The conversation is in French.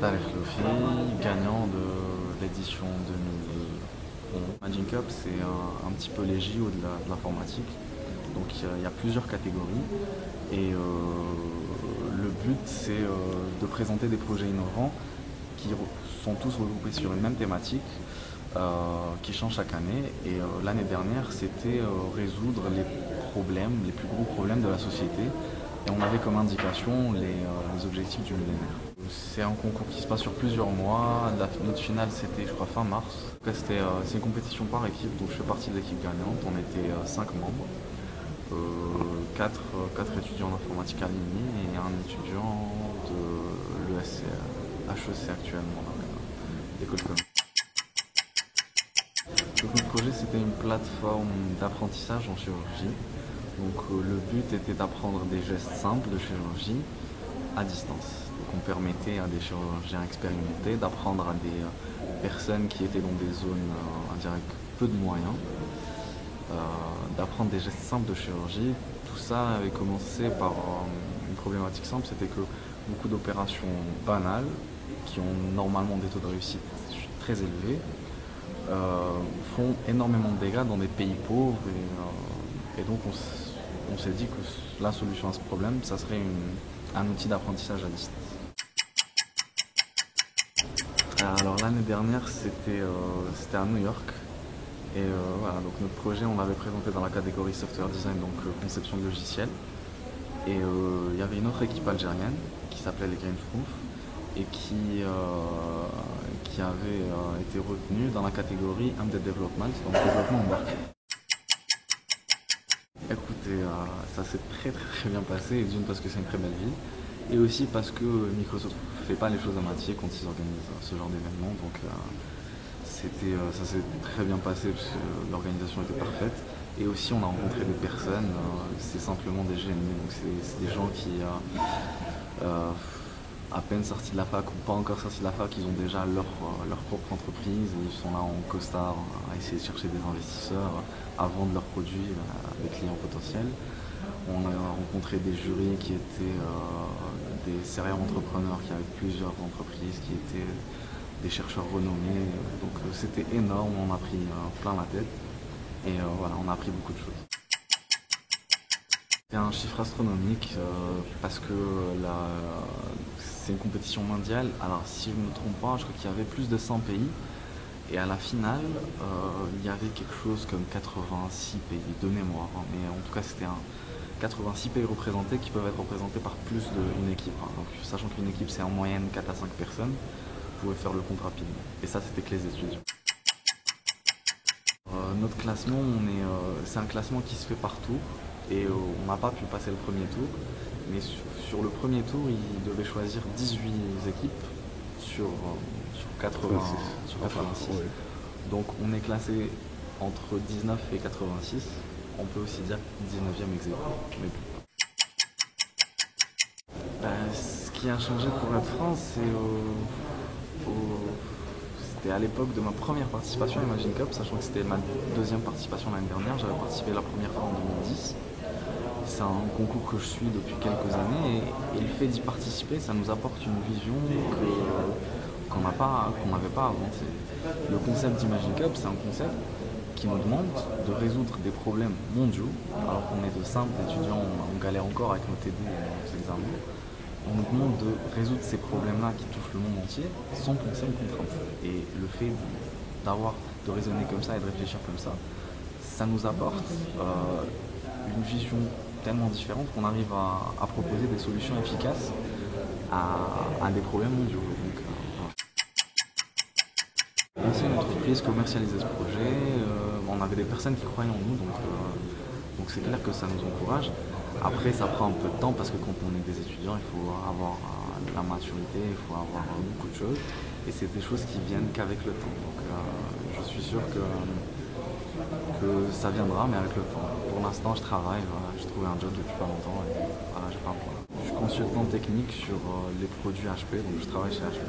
Talef Lofi, gagnant de l'édition 2011. Magic Cup, c'est un petit peu les JO de l'informatique. Donc il y a plusieurs catégories et le but c'est de présenter des projets innovants qui sont tous regroupés sur une même thématique qui change chaque année. Et l'année dernière, c'était résoudre les plus gros problèmes de la société. Et on avait comme indication les objectifs du millénaire. C'est un concours qui se passe sur plusieurs mois. Notre finale, c'était, je crois, fin mars. C'est une compétition par équipe, donc je fais partie de l'équipe gagnante. On était 5 membres, 4 étudiants en informatique à l'IMI et un étudiant de l'ESC, HEC actuellement, l'école de commerce. Donc notre projet, c'était une plateforme d'apprentissage en chirurgie. Donc le but était d'apprendre des gestes simples de chirurgie à distance. Donc on permettait à des chirurgiens expérimentés d'apprendre à des personnes qui étaient dans des zones avec peu de moyens, d'apprendre des gestes simples de chirurgie. Tout ça avait commencé par une problématique simple, c'était que beaucoup d'opérations banales, qui ont normalement des taux de réussite très élevés, font énormément de dégâts dans des pays pauvres et donc on s'est dit que la solution à ce problème, ça serait un outil d'apprentissage à distance. Alors l'année dernière, c'était à New York. Et voilà, donc notre projet, on l'avait présenté dans la catégorie software design, donc conception de logiciels. Et il y avait une autre équipe algérienne qui s'appelait les Green Proof et qui avait été retenue dans la catégorie Embedded Development, donc développement embarqué. Écoutez, ça s'est très bien passé, et d'une parce que c'est une très belle ville, et aussi parce que Microsoft ne fait pas les choses à moitié quand ils organisent ce genre d'événement, donc ça s'est très bien passé parce que l'organisation était parfaite. Et aussi on a rencontré des personnes, c'est simplement des génies, donc c'est des gens qui à peine sortis de la fac ou pas encore sortis de la fac, ils ont déjà leur propre entreprise, ils sont là en costard à essayer de chercher des investisseurs, à vendre leurs produits à des clients potentiels. On a rencontré des jurys qui étaient des serial entrepreneurs qui avaient plusieurs entreprises, qui étaient des chercheurs renommés, donc c'était énorme, on a pris plein la tête et voilà, on a appris beaucoup de choses. C'est un chiffre astronomique parce que c'est une compétition mondiale. Alors si je ne me trompe pas, je crois qu'il y avait plus de 100 pays et à la finale il y avait quelque chose comme 86 pays de mémoire, hein, mais en tout cas c'était 86 pays représentés qui peuvent être représentés par plus d'une équipe, hein. Donc, sachant qu'une équipe c'est en moyenne 4 à 5 personnes, vous pouvez faire le compte rapidement. Et ça c'était que les étudiants. Notre classement, c'est un classement qui se fait par tour et on n'a pas pu passer le premier tour, mais sur le premier tour, ils devaient choisir 18 équipes sur 80, sur 86. Ouais. Donc on est classé entre 19 et 86. On peut aussi dire 19e ex aequo. Ce qui a changé pour Red France, c'était à l'époque de ma première participation à Imagine Cup, sachant que c'était ma deuxième participation l'année dernière. J'avais participé la première fois en 2010. C'est un concours que je suis depuis quelques années et le fait d'y participer, ça nous apporte une vision qu'on n'avait pas avant. Le concept d'Imagine Cup, c'est un concept qui nous demande de résoudre des problèmes mondiaux, alors qu'on est de simples étudiants, on galère encore avec nos TD et nos examens. On nous demande de résoudre ces problèmes-là qui touchent le monde entier sans penser une contrainte. Et le fait de raisonner comme ça et de réfléchir comme ça nous apporte une vision tellement différente qu'on arrive à proposer des solutions efficaces à des problèmes mondiaux. Donc, c'est une entreprise commercialisait ce projet, on avait des personnes qui croyaient en nous, donc c'est clair que ça nous encourage. Après ça prend un peu de temps parce que quand on est des étudiants, il faut avoir la maturité, il faut avoir beaucoup de choses et c'est des choses qui viennent qu'avec le temps. Donc je suis sûr que ça viendra, mais avec le temps. Pour l'instant je travaille, voilà, j'ai trouvé un job depuis pas longtemps et voilà, j'ai pas un plan. Je suis consultant technique sur les produits HP, donc je travaille chez HP.